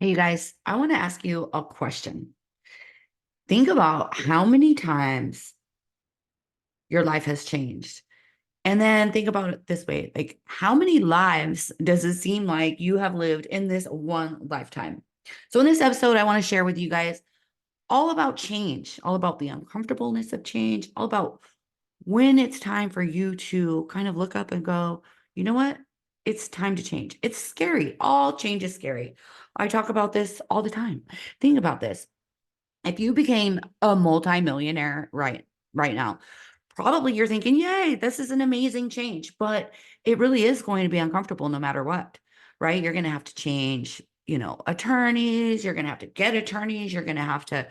Hey, you guys, I want to ask you a question. Think about how many times your life has changed. And then think about it this way, like how many lives does it seem like you have lived in this one lifetime? So in this episode, I want to share with you guys all about change, all about the uncomfortableness of change, all about when it's time for you to kind of look up and go, you know what? It's time to change. It's scary. All change is scary. I talk about this all the time. Think about this. If you became a multimillionaire right now, probably you're thinking, "Yay, this is an amazing change," but it really is going to be uncomfortable no matter what, right? You're going to have to change, attorneys, you're going to have to get attorneys, you're going to have to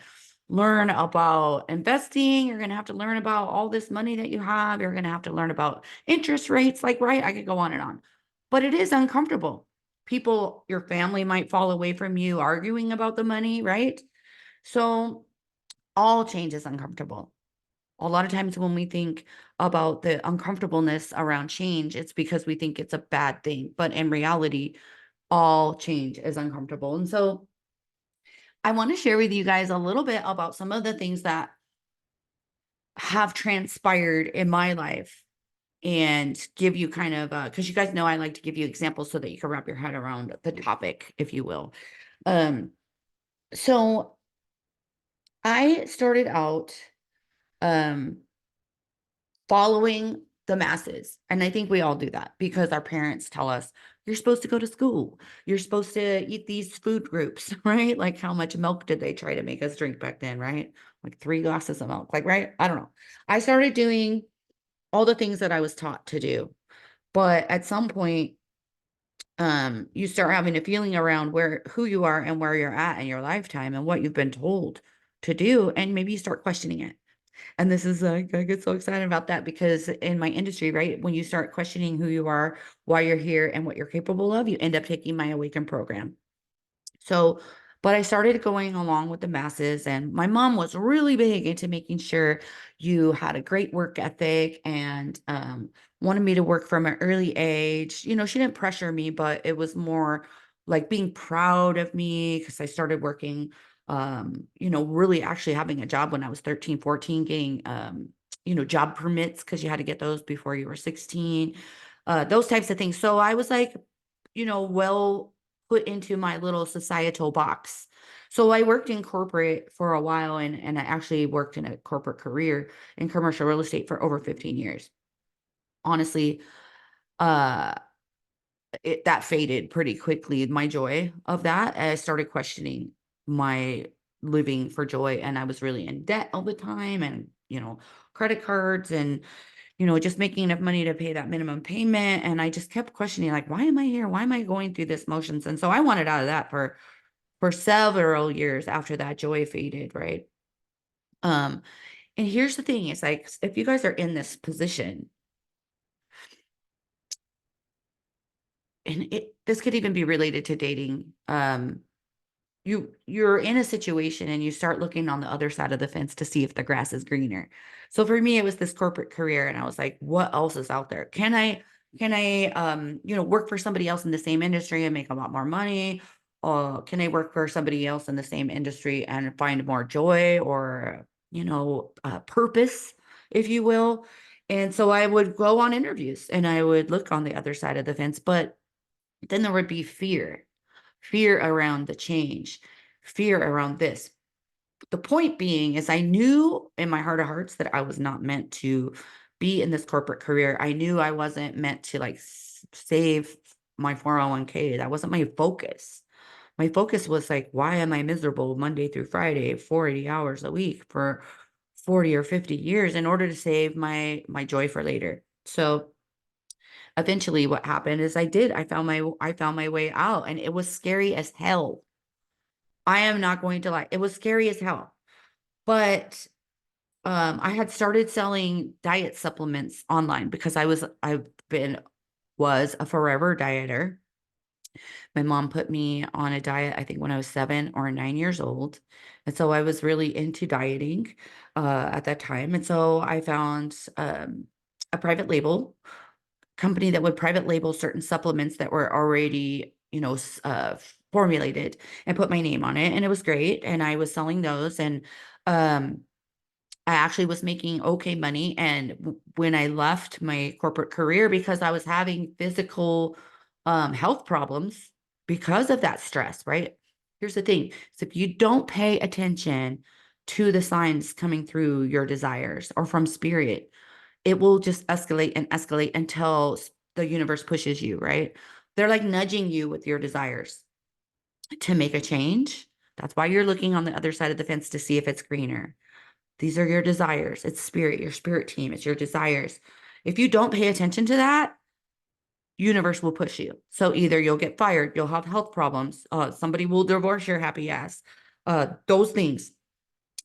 learn about investing, you're going to have to learn about all this money that you have, you're going to have to learn about interest rates, like, right? I could go on and on. But it is uncomfortable. People, your family might fall away from you arguing about the money, right? So all change is uncomfortable. A lot of times when we think about the uncomfortableness around change, it's because we think it's a bad thing. But in reality, all change is uncomfortable. And so I want to share with you guys a little bit about some of the things that have transpired in my life and give you kind of, because you guys know I like to give you examples so that you can wrap your head around the topic, if you will. Um, so I started out um following the masses. And I think we all do that because our parents tell us, you're supposed to go to school. You're supposed to eat these food groups, right? Like how much milk did they try to make us drink back then, right? Like 3 glasses of milk, like, right? I don't know. I started doing all the things that I was taught to do. But at some point, you start having a feeling around who you are and where you're at in your lifetime and what you've been told to do. And maybe you start questioning it. And this is like, I get so excited about that because in my industry, right, when you start questioning who you are, why you're here, and what you're capable of, you end up taking my Awaken program. So, but I started going along with the masses, and my mom was really big into making sure you had a great work ethic and wanted me to work from an early age. She didn't pressure me, but it was more like being proud of me because I started working, really actually having a job when I was 13, 14, getting, job permits because you had to get those before you were 16, those types of things. So I was like, well put into my little societal box. So I worked in corporate for a while and I actually worked in a corporate career in commercial real estate for over 15 years. Honestly, uh that faded pretty quickly, my joy of that. I started questioning my living for joy and I was really in debt all the time and, credit cards and just making enough money to pay that minimum payment. And I just kept questioning, like, why am I here? Why am I going through this motions? And so I wanted out of that for several years after that joy faded, right? Um, and here's the thing, it's like if you guys are in this position, and this could even be related to dating, you're in a situation and you start looking on the other side of the fence to see if the grass is greener. So for me, it was this corporate career, and I was like, what else is out there? Can I work for somebody else in the same industry and make a lot more money? Or can I work for somebody else in the same industry and find more joy or, purpose, if you will? And so I would go on interviews and I would look on the other side of the fence, but then there would be fear around the change, fear around this. The point being is I knew in my heart of hearts that I was not meant to be in this corporate career. I knew I wasn't meant to like save my 401k. That wasn't my focus. My focus was like, why am I miserable Monday through Friday, 40 hours a week for 40 or 50 years in order to save my joy for later? So eventually what happened is I found my way out, and it was scary as hell. I am not going to lie. It was scary as hell. But I had started selling diet supplements online because was a forever dieter. My mom put me on a diet, I think when I was 7 or 9 years old. And so I was really into dieting at that time. And so I found a private label company that would private label certain supplements that were already formulated and put my name on it. And it was great. And I was selling those. And um, I actually was making okay money. And when I left my corporate career, because I was having physical health problems because of that stress, right? Here's the thing. So if you don't pay attention to the signs coming through your desires or from spirit, it will just escalate until the universe pushes you, right? They're like nudging you with your desires to make a change. That's why you're looking on the other side of the fence to see if it's greener. These are your desires. It's spirit, your spirit team. It's your desires. If you don't pay attention to that, universe will push you. So either you'll get fired, you'll have health problems, somebody will divorce your happy ass, those things,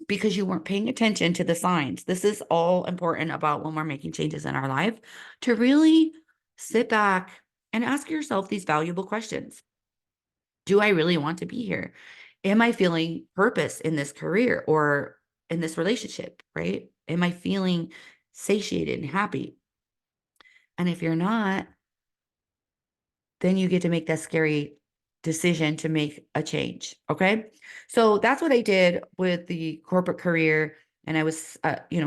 because you weren't paying attention to the signs. This is all important about when we're making changes in our life, to really sit back and ask yourself these valuable questions. Do I really want to be here? Am I feeling purpose in this career or in this relationship, right? Am I feeling satiated and happy? And if you're not, then you get to make that scary decision to make a change. Okay. So that's what I did with the corporate career. And I was,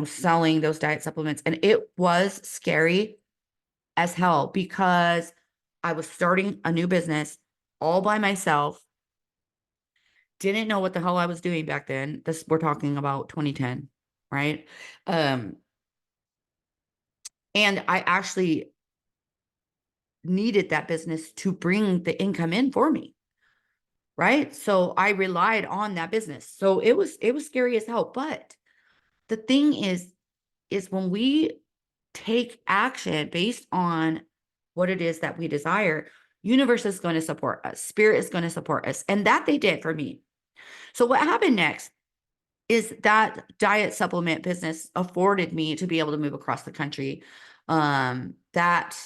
selling those diet supplements. And it was scary as hell because I was starting a new business all by myself. Didn't know what the hell I was doing back then. We're talking about 2010, right? Um, and I actually needed that business to bring the income in for me, right? So I relied on that business. So it was scary as hell. But the thing is when we take action based on what it is that we desire, universe is going to support us, spirit is going to support us. And that they did for me. So what happened next is that diet supplement business afforded me to be able to move across the country. That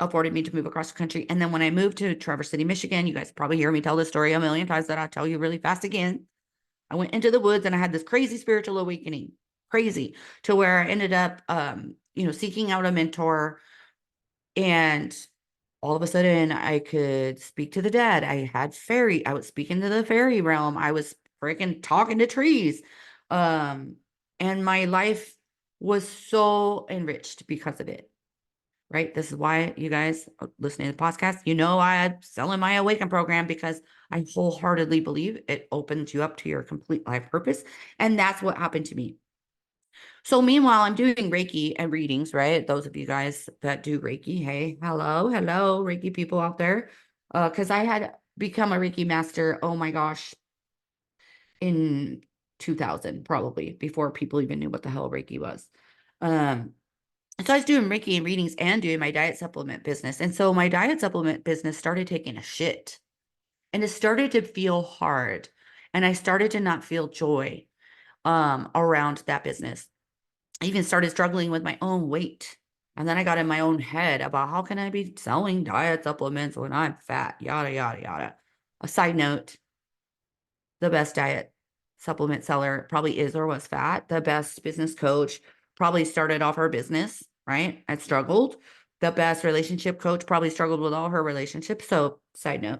afforded me to move across the country. And then when I moved to Traverse City, Michigan, you guys probably hear me tell this story a million times, that I'll tell you really fast again. I went into the woods and I had this crazy spiritual awakening, crazy, to where I ended up, seeking out a mentor. And all of a sudden I could speak to the dead. I was speaking to the fairy realm. I was freaking talking to trees. And my life was so enriched because of it. Right. This is why you guys listening to the podcast, I'm selling my Awaken program, because I wholeheartedly believe it opens you up to your complete life purpose. And that's what happened to me. So meanwhile, I'm doing Reiki and readings, right? Those of you guys that do Reiki, hey, hello, Reiki people out there. Because I had become a Reiki master, oh my gosh, in 2000, probably before people even knew what the hell Reiki was. Um, so I was doing Reiki and readings and doing my diet supplement business. And so my diet supplement business started taking a shit, and it started to feel hard. And I started to not feel joy around that business. I even started struggling with my own weight. And then I got in my own head about how can I be selling diet supplements when I'm fat, yada, yada, yada. A side note, the best diet supplement seller probably is or was fat. The best business coach probably started off her business, right? And struggled. The best relationship coach probably struggled with all her relationships. So, side note.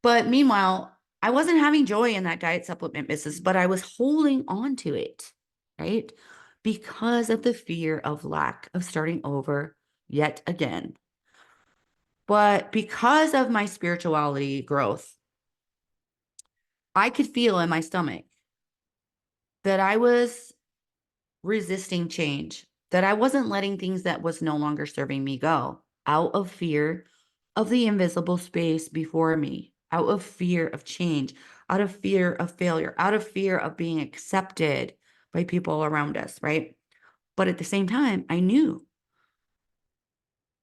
But meanwhile, I wasn't having joy in that diet supplement business, but I was holding on to it, right? Because of the fear of lack of starting over yet again. But because of my spirituality growth, I could feel in my stomach that I was resisting change, that I wasn't letting things that was no longer serving me go, out of fear of the invisible space before me, out of fear of change, out of fear of failure, out of fear of being accepted by people around us, right? But at the same time, I knew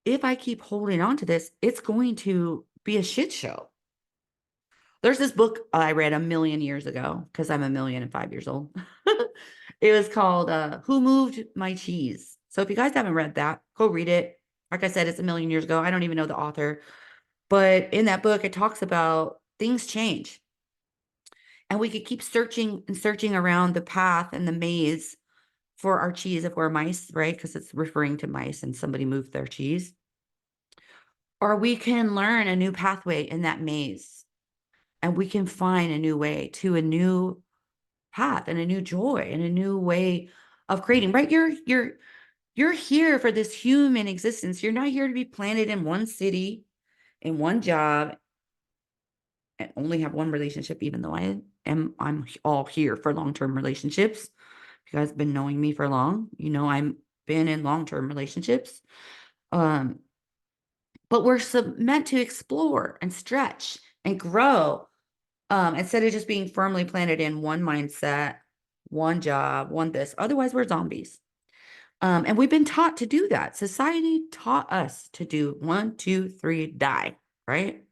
if I keep holding on to this, it's going to be a shit show. There's this book I read a million years ago, because I'm 1,000,005 years old. It was called Who Moved My Cheese? So if you guys haven't read that, go read it. Like I said, it's a million years ago. I don't even know the author. But in that book, it talks about things change. And we could keep searching and searching around the path and the maze for our cheese if we're mice, right? Because it's referring to mice and somebody moved their cheese. or we can learn a new pathway in that maze, and we can find a new way to a new path and a new joy and a new way of creating, right? You're here for this human existence. You're not here to be planted in one city, in one job, and only have one relationship, even though I'm all here for long-term relationships. If you guys have been knowing me for long, you know I'm been in long-term relationships. Um, but we're meant to explore and stretch and grow, instead of just being firmly planted in one mindset, one job, one this. Otherwise, we're zombies. And we've been taught to do that. Society taught us to do 1, 2, 3, die, right?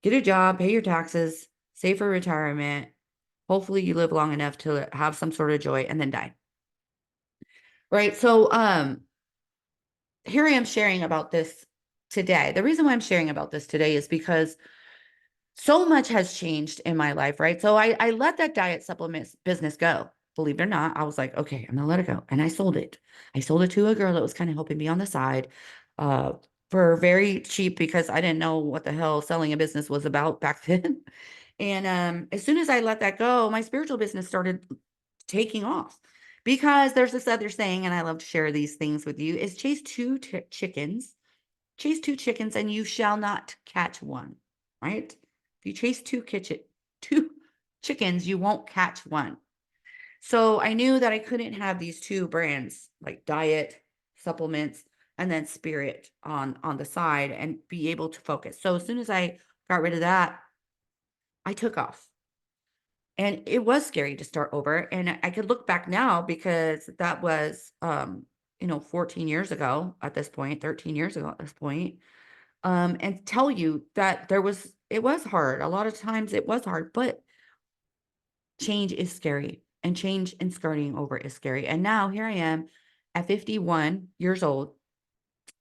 Get a job, pay your taxes, save for retirement. Hopefully you live long enough to have some sort of joy and then die. Right. So here I am sharing about this today. The reason why I'm sharing about this today is because so much has changed in my life, right? So I let that diet supplement business go. Believe it or not, I was like, okay, I'm gonna let it go. And I sold it. I sold it to a girl that was kind of helping me on the side, uh, for very cheap because I didn't know what the hell selling a business was about back then. And as soon as I let that go, my spiritual business started taking off, because there's this other saying, and I love to share these things with you, is chase two chickens and you shall not catch one, right? If you chase two chickens, you won't catch one. So I knew that I couldn't have these two brands, like diet, supplements, and then spirit on the side, and be able to focus. So as soon as I got rid of that, I took off. And it was scary to start over. And I could look back now because that was 14 years ago at this point, 13 years ago at this point. And tell you that it was hard. A lot of times it was hard, but change is scary, and change and starting over is scary. And now here I am at 51 years old,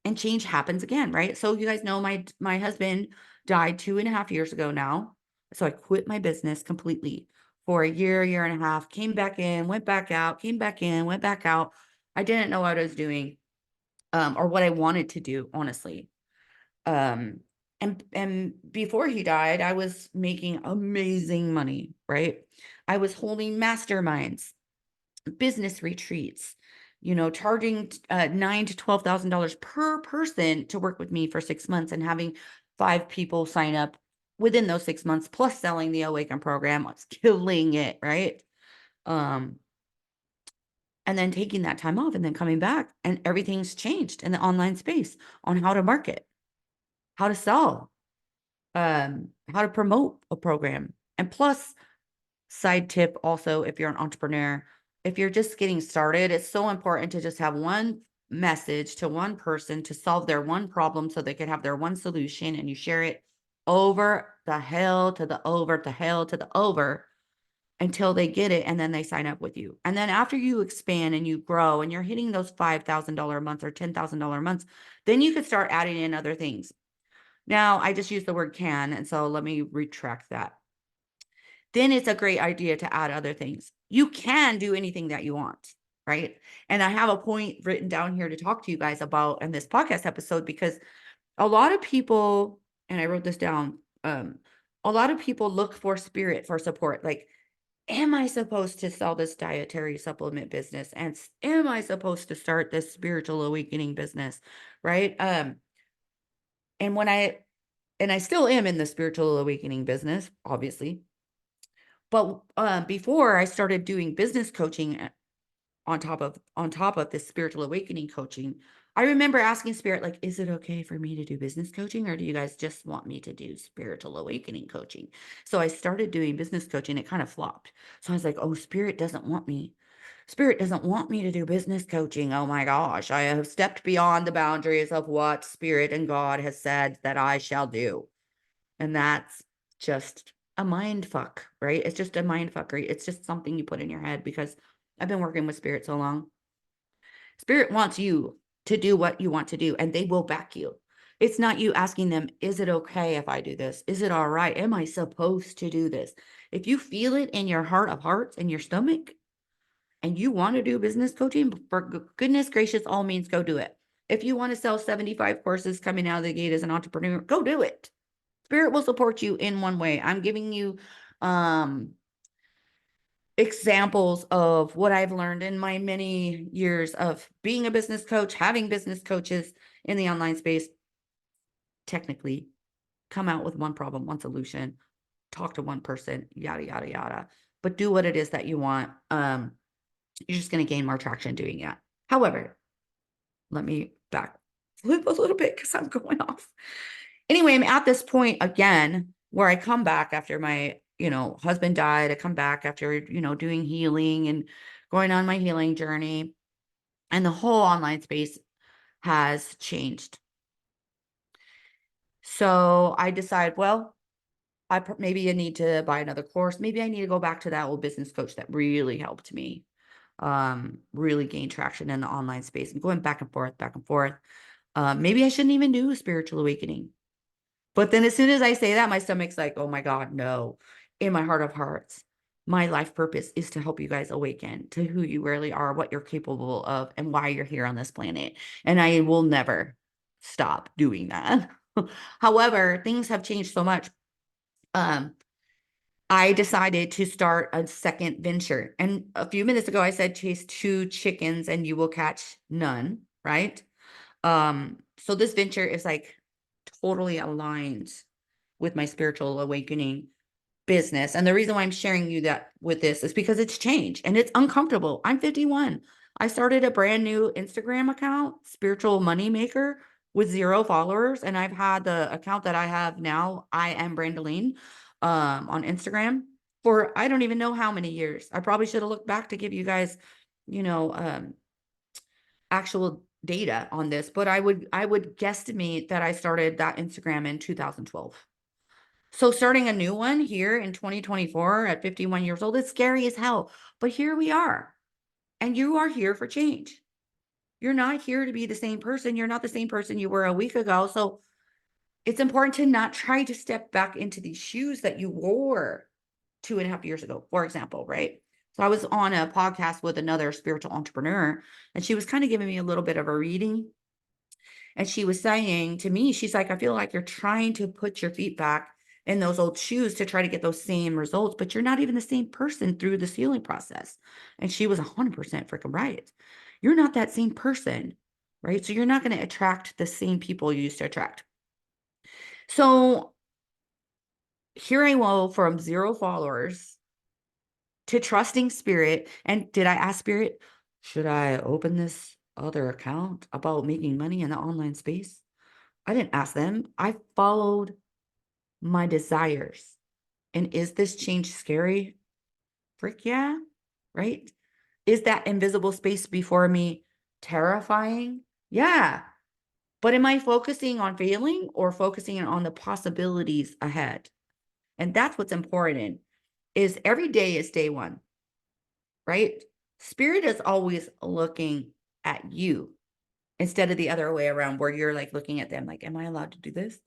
and change happens again, right? So you guys know my husband died 2.5 years ago now. So I quit my business completely for a year and a half, came back in, went back out, came back in, went back out. I didn't know what I was doing, or what I wanted to do, honestly. Um, and before he died, I was making amazing money, right? I was holding masterminds, business retreats, charging $9,000 to $12,000 per person to work with me for 6 months, and having 5 people sign up within those 6 months, plus selling the Awaken program. I was killing it, right? Um, and then taking that time off and then coming back, and everything's changed in the online space on how to market, how to sell, how to promote a program. And plus, side tip also, if you're an entrepreneur, if you're just getting started, it's so important to just have one message to one person to solve their one problem, so they could have their one solution, and you share it over the hell to the over to hell to the over until they get it, and then they sign up with you. And then after you expand and you grow and you're hitting those $5,000 a month or $10,000 a month, then you could start adding in other things. Now, I just used the word can, and so let me retract that. Then it's a great idea to add other things. You can do anything that you want, right? And I have a point written down here to talk to you guys about in this podcast episode, because a lot of people, and I wrote this down, a lot of people look for spirit for support. Like, am I supposed to sell this dietary supplement business? And am I supposed to start this spiritual awakening business? Right. And I still am in the spiritual awakening business, obviously. But before I started doing business coaching, on top of this spiritual awakening coaching, I remember asking spirit, like, is it okay for me to do business coaching, or do you guys just want me to do spiritual awakening coaching? So I started doing business coaching. It kind of flopped. So I was like, oh, spirit doesn't want me. Spirit doesn't want me to do business coaching. Oh my gosh, I have stepped beyond the boundaries of what spirit and God has said that I shall do. And that's just a mind fuck, right? It's just a mind fuckery. It's just something you put in your head, because I've been working with spirit so long. Spirit wants you to do what you want to do, and they will back you. It's not you asking them, is it okay if I do this? Is it all right? Am I supposed to do this? If you feel it in your heart of hearts, in your stomach, and you want to do business coaching, for goodness gracious, all means go do it. If you want to sell 75 courses coming out of the gate as an entrepreneur, go do it. Spirit will support you in one way. I'm giving you examples of what I've learned in my many years of being a business coach, having business coaches in the online space. Technically, come out with one problem, one solution, talk to one person, yada, yada, yada. But do what it is that you want. You're just going to gain more traction doing it. However, let me back flip a little bit because I'm going off. Anyway, I'm at this point again where I come back after my, husband died. I come back after, doing healing and going on my healing journey. And the whole online space has changed. So I decide, well, maybe I need to buy another course. Maybe I need to go back to that old business coach that really helped me really gain traction in the online space and going back and forth, back and forth. Maybe I shouldn't even do spiritual awakening. But then as soon as I say that, my stomach's like, oh my God, no. In my heart of hearts, my life purpose is to help you guys awaken to who you really are, what you're capable of, and why you're here on this planet. And I will never stop doing that. However, things have changed so much. I decided to start a second venture. And a few minutes ago, I said chase 2 chickens and you will catch none, right? So this venture is like totally aligned with my spiritual awakening business. And the reason why I'm sharing you that with this is because it's changed and it's uncomfortable. I'm 51. I started a brand new Instagram account, Spiritual Moneymaker, with 0 followers. And I've had the account that I have now, I am Brandaleen, on Instagram for I don't even know how many years. I probably should have looked back to give you guys, you know, actual data on this, but I would guesstimate that I started that Instagram in 2012. So starting a new one here in 2024 at 51 years old is scary as hell, but here we are. And you are here for change. You're not here to be the same person. You're not the same person you were a week ago. So it's important to not try to step back into these shoes that you wore 2.5 years ago, for example, right? So I was on a podcast with another spiritual entrepreneur, and she was kind of giving me a little bit of a reading. And she was saying to me, she's like, I feel like you're trying to put your feet back in those old shoes to try to get those same results, but you're not even the same person through the healing process. And she was 100% freaking right. You're not that same person, right? So you're not going to attract the same people you used to attract. So here I go from 0 followers to trusting Spirit. And did I ask Spirit, should I open this other account about making money in the online space? I didn't ask them. I followed my desires. And is this change scary? Frick yeah, right? Is that invisible space before me terrifying? Yeah. But am I focusing on failing or focusing on the possibilities ahead? And that's what's important is every day is day one, right? Spirit is always looking at you instead of the other way around where you're like looking at them like, am I allowed to do this?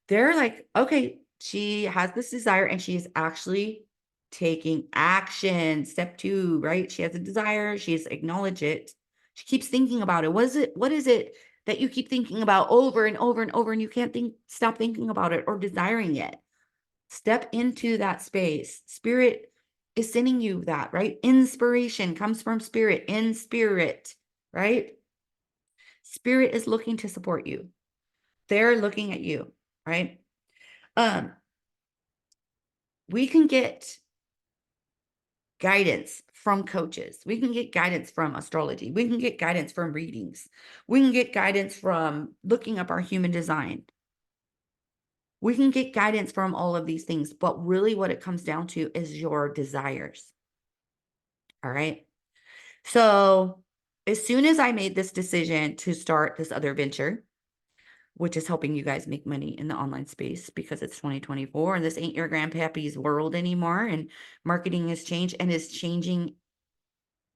They're like, okay, she has this desire and she's actually taking action. Step 2, right? She has a desire. She's acknowledged it. She keeps thinking about it. What is it that you keep thinking about over and over and over and you can't stop thinking about it or desiring it? Step into that space. Spirit is sending you that, right? Inspiration comes from spirit, in spirit, right? Spirit is looking to support you. They're looking at you, right? We can get guidance from coaches. We can get guidance from astrology. We can get guidance from readings. We can get guidance from looking up our human design. We can get guidance from all of these things, but really what it comes down to is your desires. All right. So as soon as I made this decision to start this other venture, which is helping you guys make money in the online space because it's 2024 and this ain't your grandpappy's world anymore. And marketing has changed and is changing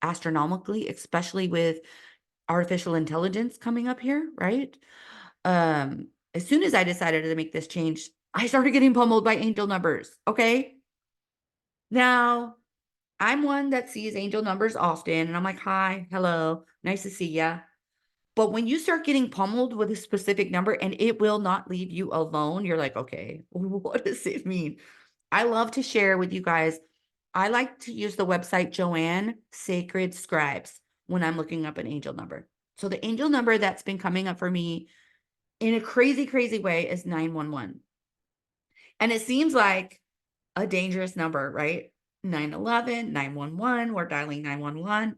astronomically, especially with artificial intelligence coming up here, right? As soon as I decided to make this change, I started getting pummeled by angel numbers. Okay. Now, I'm one that sees angel numbers often and I'm like, hi, hello, nice to see ya. But when you start getting pummeled with a specific number and it will not leave you alone, you're like, okay, what does it mean? I love to share with you guys. I like to use the website Joanne Sacred Scribes when I'm looking up an angel number. So the angel number that's been coming up for me in a crazy, crazy way is 911. And it seems like a dangerous number, right? 911, 911, we're dialing 911.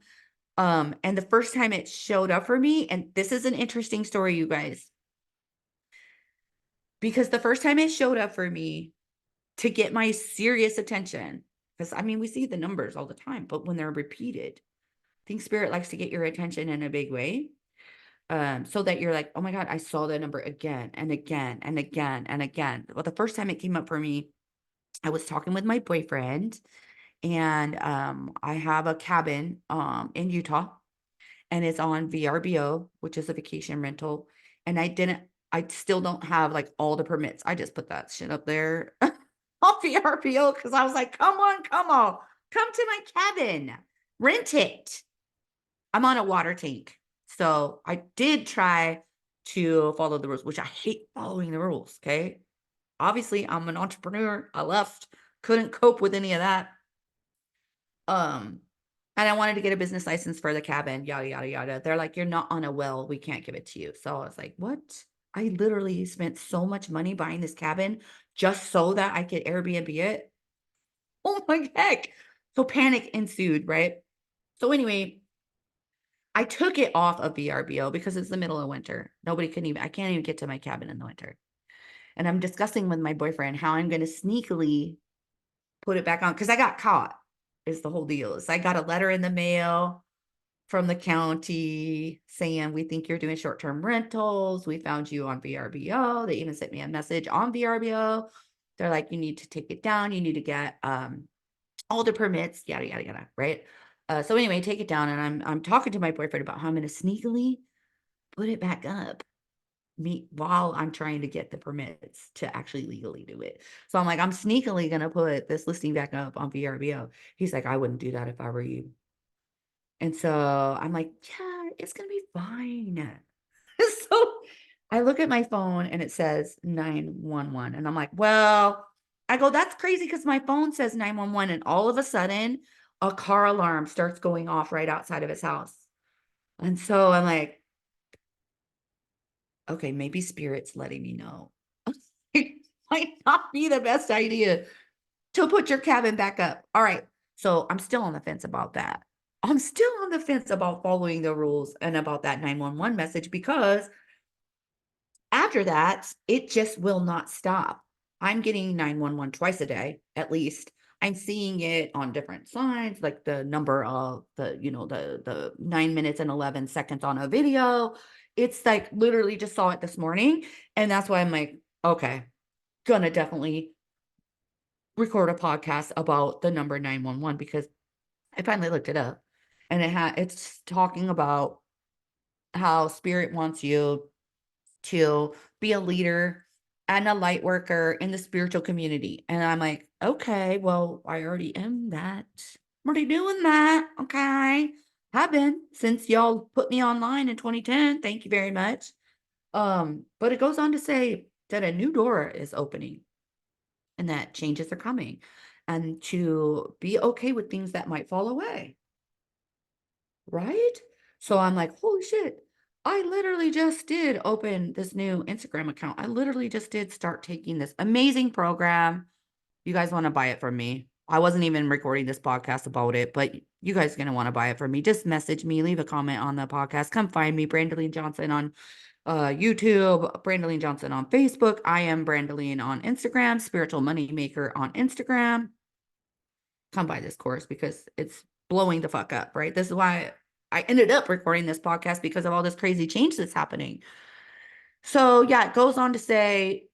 And the first time it showed up for me, and this is an interesting story, you guys, because the first time it showed up for me to get my serious attention, because I mean, we see the numbers all the time, but when they're repeated, I think spirit likes to get your attention in a big way. So that you're like, oh my God, I saw that number again and again and again and again. Well, the first time it came up for me, I was talking with my boyfriend, and I have a cabin in Utah, and it's on VRBO, which is a vacation rental. And I still don't have like all the permits. I just put that shit up there on VRBO because I was like, come on, come to my cabin, rent it. I'm on a water tank. So I did try to follow the rules, which I hate following the rules. Okay. Obviously, I'm an entrepreneur. I left, couldn't cope with any of that. Um, and I wanted to get a business license for the cabin, yada, yada, yada. They're like, you're not on a well. We can't give it to you. So I was like, what? I literally spent so much money buying this cabin just so that I could Airbnb it. Oh my heck. So panic ensued, right? So anyway, I took it off of VRBO because it's the middle of winter. I can't even get to my cabin in the winter. And I'm discussing with my boyfriend how I'm going to sneakily put it back on because I got caught is the whole deal. Is I got a letter in the mail from the county saying, we think you're doing short-term rentals. We found you on VRBO. They even sent me a message on VRBO. They're like, you need to take it down. You need to get all the permits, yada, yada, yada, right? So anyway, take it down. And I'm talking to my boyfriend about how I'm going to sneakily put it back up while I'm trying to get the permits to actually legally do it. So I'm like, I'm sneakily going to put this listing back up on VRBO. He's like, I wouldn't do that if I were you. And so I'm like, yeah, it's going to be fine. So I look at my phone and it says 911. And I'm like, well, I go, that's crazy because my phone says 911. And all of a sudden, a car alarm starts going off right outside of his house. And so I'm like, okay, maybe spirit's letting me know. It might not be the best idea to put your cabin back up. All right. So I'm still on the fence about that. I'm still on the fence about following the rules and about that 911 message because after that, it just will not stop. I'm getting 911 twice a day, at least. I'm seeing it on different signs, like the number of the 9 minutes and 11 seconds on a video. It's like literally just saw it this morning. And that's why I'm like, okay, gonna definitely record a podcast about the number 911 because I finally looked it up and it's talking about how spirit wants you to be a leader and a light worker in the spiritual community. And I'm like, okay, well, I already am that. I'm already doing that. Okay. Have been since y'all put me online in 2010. Thank you very much. But it goes on to say that a new door is opening and that changes are coming and to be okay with things that might fall away. Right? So I'm like, holy shit. I literally just did open this new Instagram account. I literally just did start taking this amazing program. You guys want to buy it from me? I wasn't even recording this podcast about it, but you guys are going to want to buy it from me. Just message me, leave a comment on the podcast. Come find me, Brandaleen Johnson on YouTube, Brandaleen Johnson on Facebook. I am Brandaleen on Instagram, Spiritual Moneymaker on Instagram. Come buy this course because it's blowing the fuck up, right? This is why I ended up recording this podcast because of all this crazy change that's happening. So yeah, it goes on to say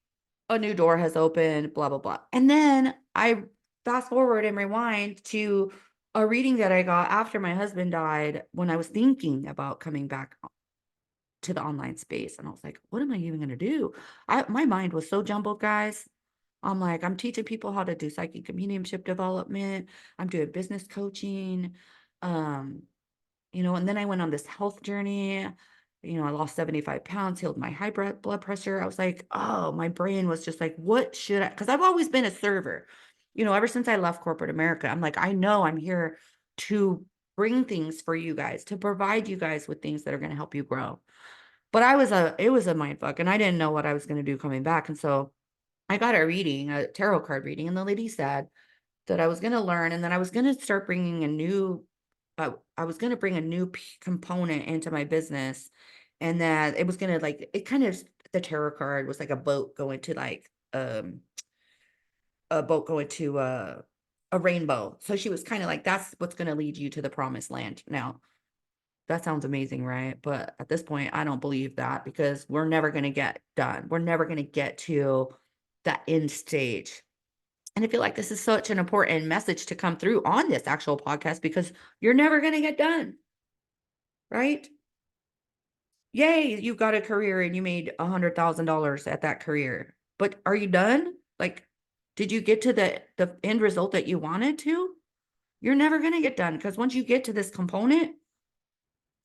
a new door has opened, blah, blah, blah. And then I fast forward and rewind to a reading that I got after my husband died when I was thinking about coming back to the online space. And I was like, what am I even going to do? My mind was so jumbled, guys. I'm like, I'm teaching people how to do psychic mediumship development. I'm doing business coaching. And then I went on this health journey I lost 75 pounds, healed my high blood pressure. I was like, oh, my brain was just like, what should I? Because I've always been a server, ever since I left corporate America. I'm like, I know I'm here to bring things for you guys, to provide you guys with things that are going to help you grow. But it was a mind fuck, and I didn't know what I was going to do coming back. And so I got a reading, a tarot card reading, and the lady said that I was going to learn, and then I was going to start bringing I was going to bring a new component into my business, and that it was going to like, it kind of, the tarot card was like a boat going to a rainbow. So she was kind of like, that's what's going to lead you to the promised land. Now, that sounds amazing, right? But at this point, I don't believe that, because we're never going to get done. We're never going to get to that end stage. And I feel like this is such an important message to come through on this actual podcast, because you're never going to get done, right? Yay, you got a career and you made $100,000 at that career. But are you done? Like, did you get to the end result that you wanted to? You're never going to get done, because once you get to this component,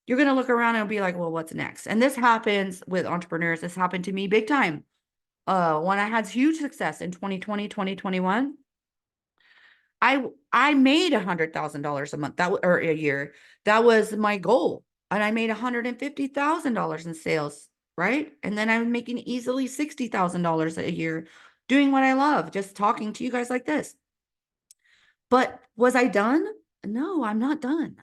you're going to look around and be like, well, what's next? And this happens with entrepreneurs. This happened to me big time. When I had huge success in 2020, 2021, I made $100,000 a month, or a year. That was my goal. And I made $150,000 in sales, right? And then I'm making easily $60,000 a year doing what I love, just talking to you guys like this. But was I done? No, I'm not done.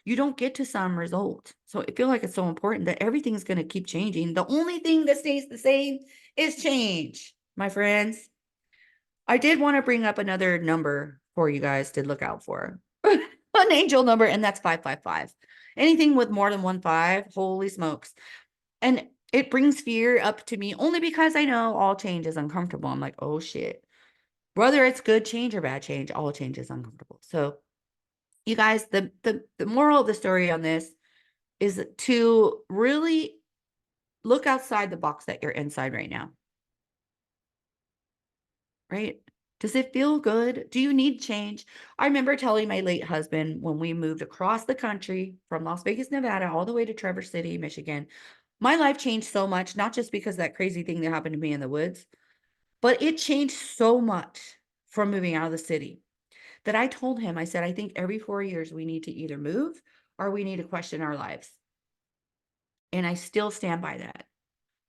You don't get to some result. So I feel like it's so important that everything's going to keep changing. The only thing that stays the same is change, my friends. I did want to bring up another number for you guys to look out for. An angel number, and that's 555. Anything with more than 1 5, holy smokes. And it brings fear up to me only because I know all change is uncomfortable. I'm like, oh shit. Whether it's good change or bad change, all change is uncomfortable. So you guys, the moral of the story on this is to really look outside the box that you're inside right now. Right? Does it feel good? Do you need change? I remember telling my late husband when we moved across the country from Las Vegas, Nevada, all the way to Traverse City, Michigan, my life changed so much, not just because of that crazy thing that happened to me in the woods, but it changed so much from moving out of the city that I told him, I said, I think every 4 years we need to either move or we need to question our lives. And I still stand by that.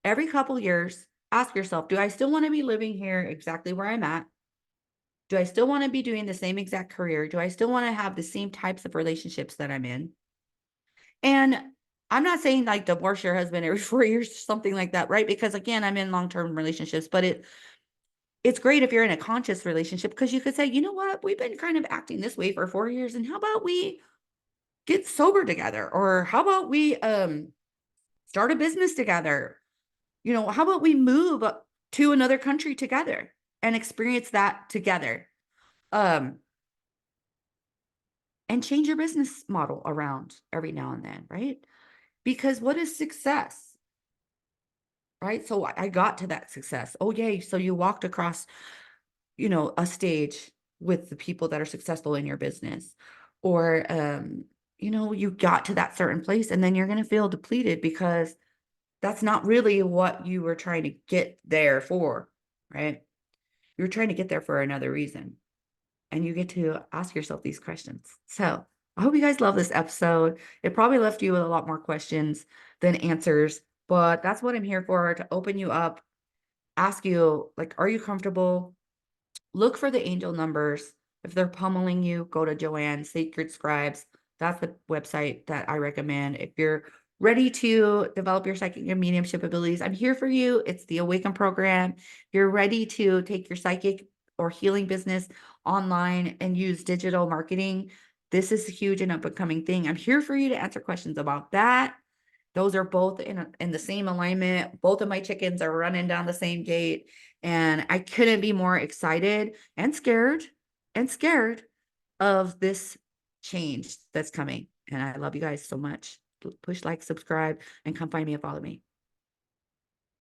Every couple years, ask yourself, do I still want to be living here exactly where I'm at? Do I still want to be doing the same exact career? Do I still want to have the same types of relationships that I'm in? And I'm not saying like divorce your husband every 4 years or something like that, right? Because again, I'm in long-term relationships, but it's great if you're in a conscious relationship, because you could say, you know what, we've been kind of acting this way for 4 years, and how about we get sober together? Or how about we start a business together? How about we move to another country together and experience that together? Um, and change your business model around every now and then, right? Because what is success, right? So I got to that success. Oh, yay. So you walked across, a stage with the people that are successful in your business, or, you got to that certain place, and then you're going to feel depleted because that's not really what you were trying to get there for, right? You're trying to get there for another reason. And you get to ask yourself these questions. So I hope you guys love this episode. It probably left you with a lot more questions than answers, but that's what I'm here for, to open you up, ask you, like, are you comfortable? Look for the angel numbers. If they're pummeling you, go to Joanne's Sacred Scribes. That's the website that I recommend. If you're ready to develop your psychic and mediumship abilities, I'm here for you. It's the Awaken program. You're ready to take your psychic or healing business online and use digital marketing. This is a huge and up and coming thing. I'm here for you to answer questions about that. Those are both in the same alignment. Both of my chickens are running down the same gate. And I couldn't be more excited and scared of this change that's coming. And I love you guys so much. Push like, subscribe, and come find me and follow me.